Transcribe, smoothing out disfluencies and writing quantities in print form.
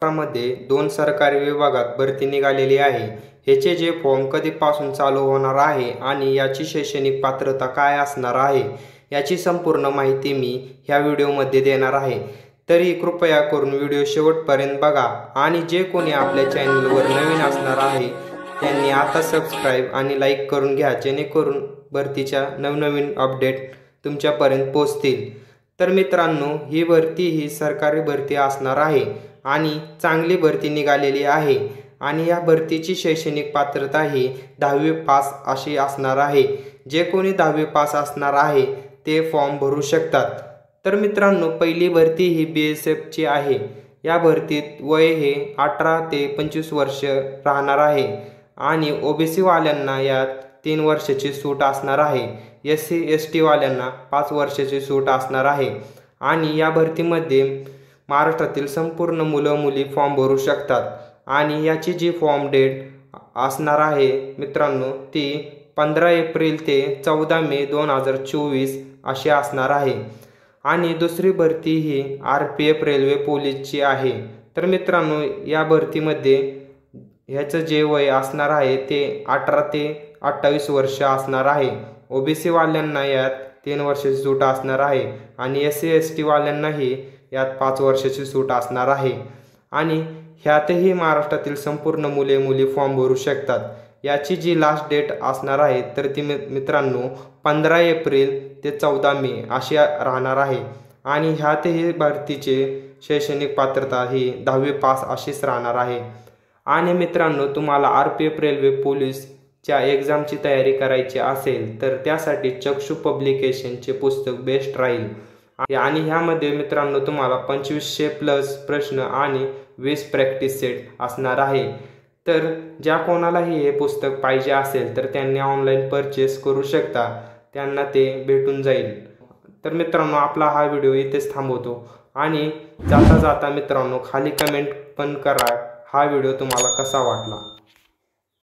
मध्ये 2 सरकारी विभागात भरती निघालेली आहे। ह्याचे जे फॉर्म कधीपासून चालू होणार आहे आणि याची शैक्षणिक पात्रता काय असणार आहे याची संपूर्ण माहिती मी ह्या व्हिडिओमध्ये देणार आहे। तरी कृपया करून व्हिडिओ शेवटपर्यंत बघा आणि जे कोणी आपल्या चॅनलवर नवीन असणार आहे त्यांनी आता सबस्क्राइब आणि लाईक करून घ्या, जेणेकरून भरतीच्या नवनवीन अपडेट तुमच्यापर्यंत पोहोचतील। तर मित्रांनो, ही भरती ही सरकारी भरती असणार आहे आणि चांगली भरती निघालेली आहे आणि या भरतीची शैक्षणिक पात्रता ही 10वी पास अशी असणार आहे। जे कोणी 10वी पास असणार आहे ते फॉर्म भरू शकतात। तर मित्रांनो, पहिली भरती ही BSF ची आहे। या भरतीत वय हे 18 ते 25 वर्ष राहणार आहे आणि OBC वाल्यांना यात 3 वर्षाची सूट असणार आहे। SC ST वाल्यांना 5 वर्षाची सूट असणार आहे आणि या भरतीमध्ये महाराष्ट्रातील संपूर्ण मुलं मुली फॉर्म भरू शकतात आणि याची जी फॉर्म डेट असणार आहे मित्रांनो ती 15 एप्रिल ते 14 मे 2024 अशी असणार आहे। आणि दुसरी भरती ही RPF रेल्वे पोलीसची आहे। तर मित्रांनो, या भरतीमध्ये ह्याचं जे वय असणार आहे ते 18 ते 28 वर्ष असणार आहे। OBC वाल्यांना यात 3 वर्षाची सूट असणार आहे आणि SC ST वाल्यांनाही यात 5 वर्षाची सूट असणार आहे आणि ह्यातही महाराष्ट्रातील संपूर्ण मुले मुली फॉर्म भरू शकतात। याची जी लास्ट डेट असणार आहे तर ती मित्रांनो 15 एप्रिल ते 14 मे अशी राहणार आहे आणि ह्यातही भरतीचे शैक्षणिक पात्रता ही 10वी पास अशीच राहणार आहे। आणि मित्रांनो, तुम्हाला RPF रेल्वे पोलीसच्या एक्झामची तयारी करायची असेल तर त्यासाठी चक्षु पब्लिकेशनचे पुस्तक बेस्ट राहील आणि ह्यामध्ये मित्रांनो तुम्हाला 2500+ प्रश्न आणि 20 प्रॅक्टिस सेट असणार आहे। तर ज्या कोणालाही हे पुस्तक पाहिजे असेल तर त्यांनी ऑनलाईन परचेस करू शकता, त्यांना ते भेटून जाईल। तर मित्रांनो, आपला हा व्हिडिओ इथेच थांबवतो आणि जाता जाता मित्रांनो खाली कमेंट पण करा हा व्हिडिओ तुम्हाला कसा वाटला।